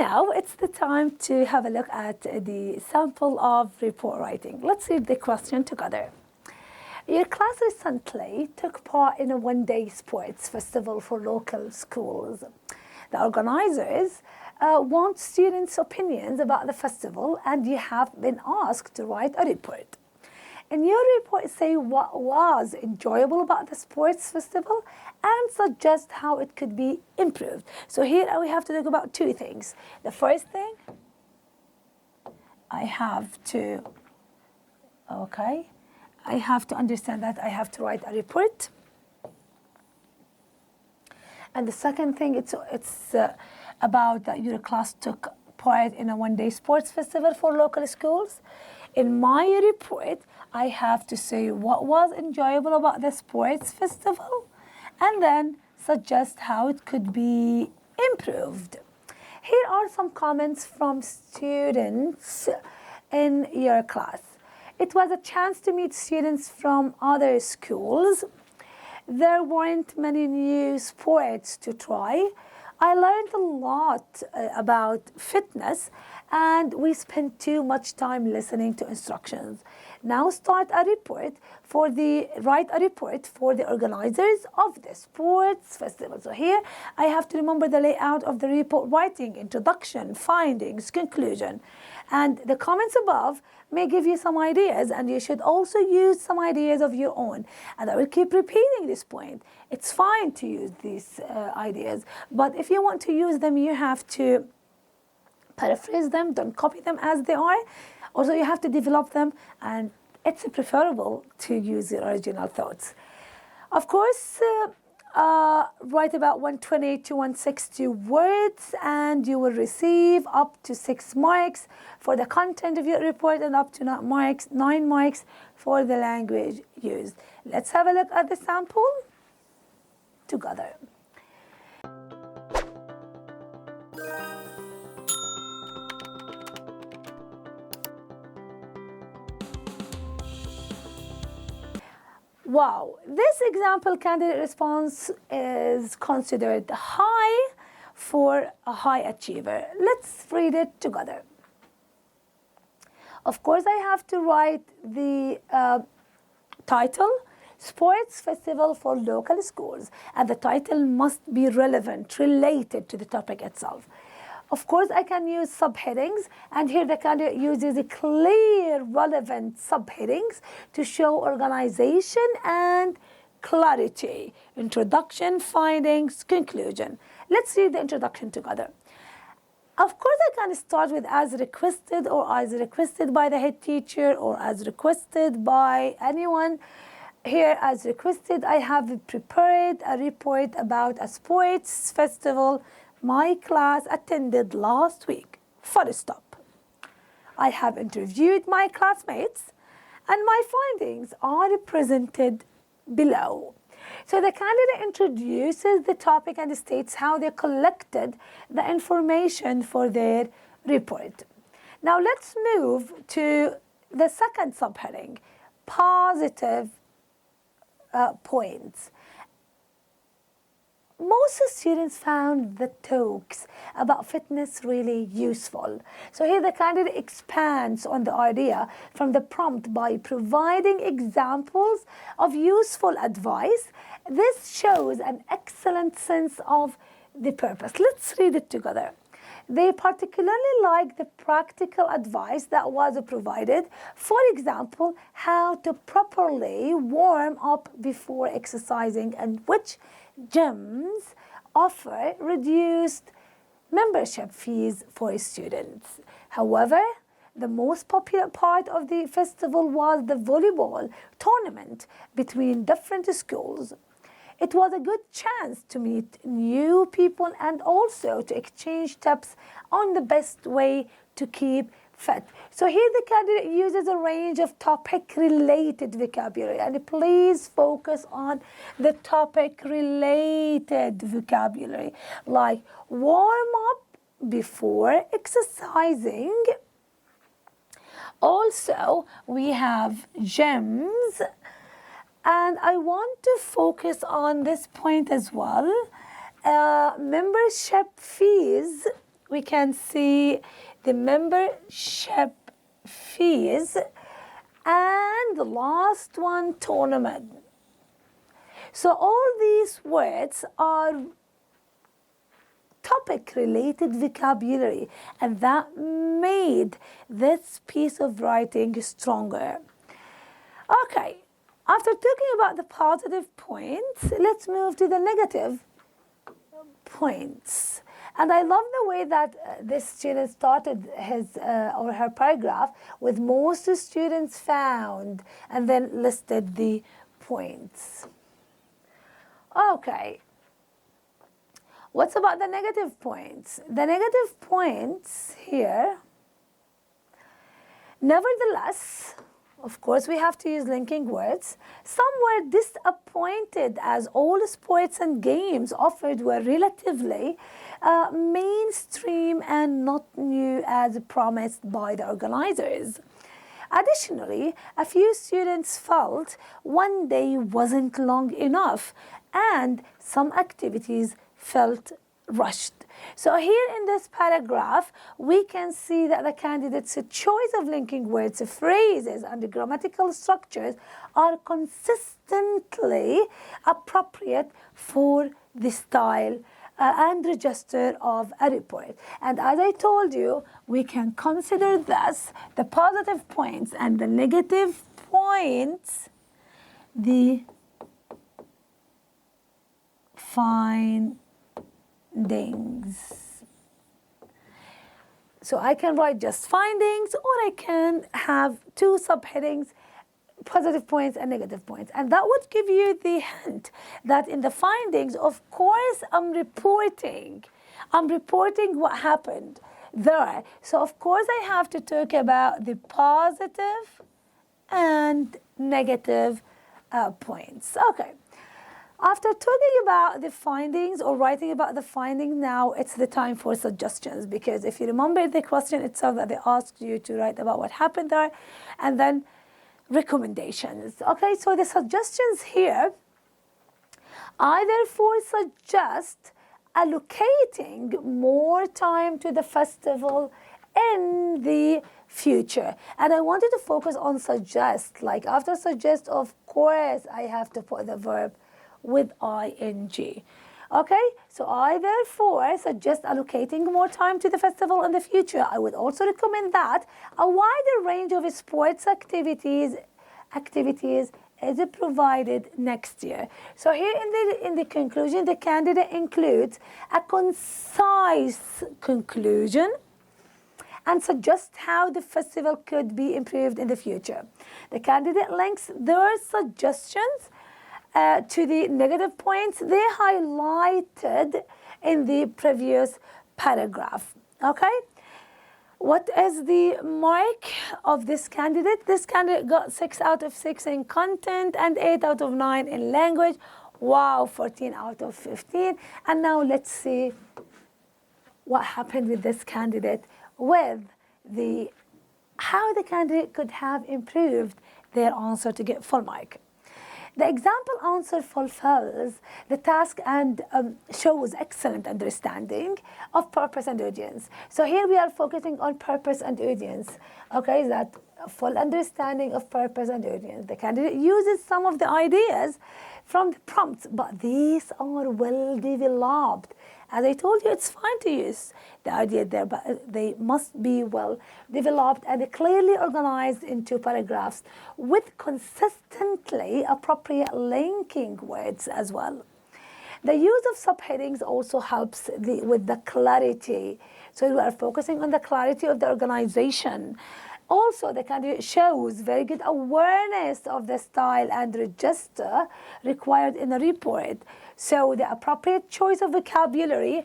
now it's the time to have a look at the sample of report writing. Let's read the question together. Your class recently took part in a one-day sports festival for local schools. The organizers want students' opinions about the festival, and you have been asked to write a report. In your report, say what was enjoyable about the sports festival and suggest how it could be improved. So here we have to talk about two things. The first thing, I have to understand that I have to write a report. And the second thing, it's about that your class took part in a one-day sports festival for local schools. In my report, I have to say what was enjoyable about the sports festival and then suggest how it could be improved. Here are some comments from students in your class. It was a chance to meet students from other schools. There weren't many new sports to try. I learned a lot about fitness, and we spent too much time listening to instructions. Now write a report for the organizers of the sports festival. So here I have to remember the layout of the report writing: introduction, findings, conclusion. And the comments above may give you some ideas, and you should also use some ideas of your own. And I will keep repeating this point. It's fine to use these ideas, but if you want to use them, you have to paraphrase them, don't copy them as they are. Also, you have to develop them, and it's preferable to use your original thoughts. Of course, write about 120 to 160 words, and you will receive up to 6 marks for the content of your report and up to 9 marks for the language used. Let's have a look at the sample together. Wow, this example candidate response is considered high for a high achiever. Let's read it together. Of course, I have to write the title, Sports Festival for Local Schools, and the title must be relevant, related to the topic itself. Of course, I can use subheadings, and here the candidate uses a clear, relevant subheadings to show organization and clarity. Introduction, findings, conclusion. Let's read the introduction together. Of course, I can start with as requested, or as requested by the head teacher, or as requested by anyone. Here, as requested, I have prepared a report about a sports festival my class attended last week. Full stop. I have interviewed my classmates, and my findings are presented below. So the candidate introduces the topic and states how they collected the information for their report. Now let's move to the second subheading, positive points. Most students found the talks about fitness really useful. So here the candidate expands on the idea from the prompt by providing examples of useful advice. This shows an excellent sense of the purpose. Let's read it together. They particularly like the practical advice that was provided. For example, how to properly warm up before exercising, and which gyms offer reduced membership fees for students. However, the most popular part of the festival was the volleyball tournament between different schools. It was a good chance to meet new people and also to exchange tips on the best way to keep fit. So here the candidate uses a range of topic-related vocabulary, and please focus on the topic-related vocabulary, like warm up before exercising. Also, we have gyms, and I want to focus on this point as well. Membership fees we can see the membership fees, and the last one, tournament. So all these words are topic-related vocabulary, and that made this piece of writing stronger. Okay, after talking about the positive points, let's move to the negative points. And I love the way that this student started his or her paragraph with most students found, and then listed the points. Okay. What's about the negative points? The negative points here, nevertheless, of course, we have to use linking words. Some were disappointed as all sports and games offered were relatively mainstream and not new as promised by the organizers. Additionally, a few students felt one day wasn't long enough and some activities felt rushed. So here in this paragraph, we can see that the candidate's choice of linking words, phrases, and the grammatical structures are consistently appropriate for the style and register of a report. And as I told you, we can consider this, the positive points and the negative points, the findings. So I can write just findings, or I can have two subheadings, positive points and negative points. And that would give you the hint that in the findings, of course, I'm reporting what happened there. So of course I have to talk about the positive and negative points. Okay. After talking about the findings or writing about the findings, now it's the time for suggestions, because if you remember the question itself that they asked you to write about what happened there, and then recommendations. Okay, so the suggestions here, I therefore suggest allocating more time to the festival in the future. And I wanted to focus on suggest. Like after suggest, of course, I have to put the verb with ing. Okay, so I therefore suggest allocating more time to the festival in the future. I would also recommend that a wider range of sports activities is provided next year. So here in the conclusion, the candidate includes a concise conclusion and suggests how the festival could be improved in the future. The candidate links their suggestions to the negative points they highlighted in the previous paragraph. Okay? What is the mark of this candidate? This candidate got 6 out of 6 in content and 8 out of 9 in language. Wow, 14 out of 15. And now let's see what happened with this candidate, with how the candidate could have improved their answer to get full mark. The example answer fulfills the task and shows excellent understanding of purpose and audience. So here we are focusing on purpose and audience. Okay, that full understanding of purpose and audience. The candidate uses some of the ideas from the prompts, but these are well developed. As I told you, it's fine to use the idea there, but they must be well developed and clearly organized into paragraphs with consistently appropriate linking words as well. The use of subheadings also helps with the clarity. So we are focusing on the clarity of the organization. Also, the candidate shows very good awareness of the style and register required in a report. So the appropriate choice of vocabulary,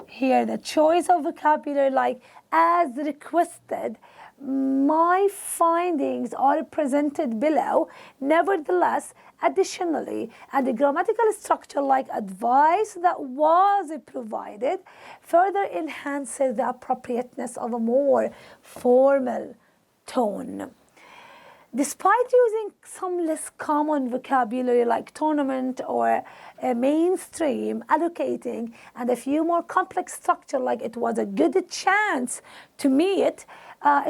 here the choice of vocabulary like as requested, my findings are presented below. Nevertheless, additionally, and the grammatical structure like advice that was provided further enhances the appropriateness of a more formal tone. Despite using some less common vocabulary like tournament or mainstream, allocating, and a few more complex structure like it was a good chance to meet,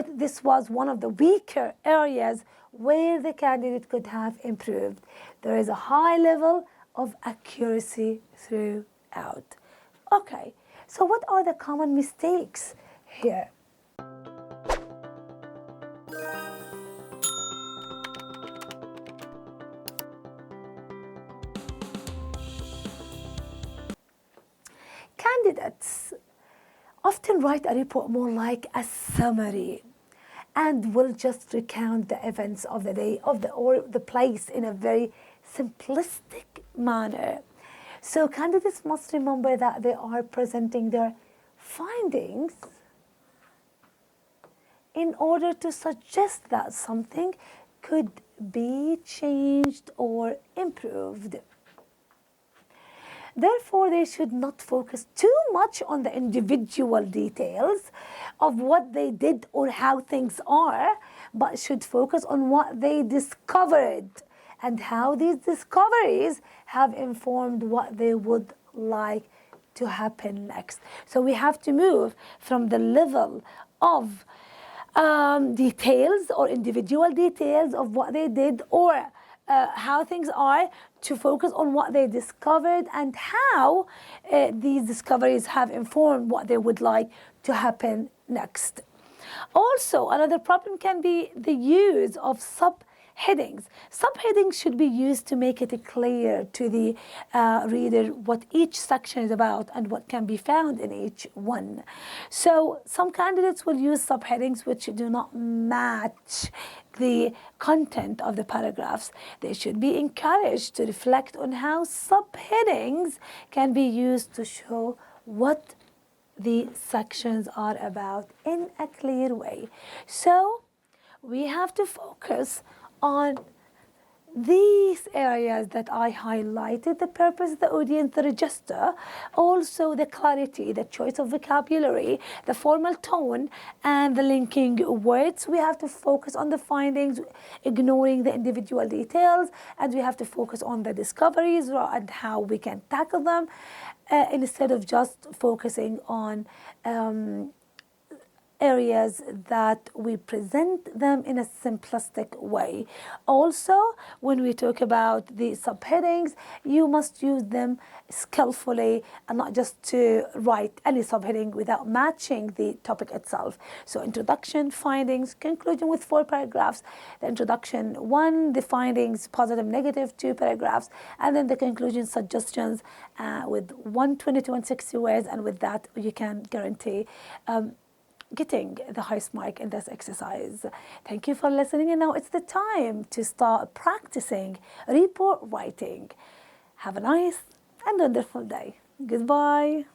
this was one of the weaker areas where the candidate could have improved. There is a high level of accuracy throughout. Okay, so what are the common mistakes here? Candidates often write a report more like a summary and will just recount the events of the day or the place in a very simplistic manner. So candidates must remember that they are presenting their findings in order to suggest that something could be changed or improved. Therefore, they should not focus too much on the individual details of what they did or how things are, but should focus on what they discovered and how these discoveries have informed what they would like to happen next. So we have to move from the level of details or individual details of what they did or how things are, to focus on what they discovered and how these discoveries have informed what they would like to happen next. Also, another problem can be the use of subheadings. Subheadings should be used to make it clear to the reader what each section is about and what can be found in each one. So some candidates will use subheadings which do not match the content of the paragraphs. They should be encouraged to reflect on how subheadings can be used to show what the sections are about in a clear way. So we have to focus on these areas that I highlighted: the purpose, the audience, the register, also the clarity, the choice of vocabulary, the formal tone, and the linking words. We have to focus on the findings, ignoring the individual details, and we have to focus on the discoveries and how we can tackle them instead of just focusing on areas that we present them in a simplistic way. Also, when we talk about the subheadings, you must use them skillfully and not just to write any subheading without matching the topic itself. So introduction, findings, conclusion with 4 paragraphs. The introduction 1, the findings positive, negative 2 paragraphs, and then the conclusion suggestions with 120 to 160 words, and with that you can guarantee getting the highest mark in this exercise. Thank you for listening, and now it's the time to start practicing report writing. Have a nice and wonderful day. Goodbye.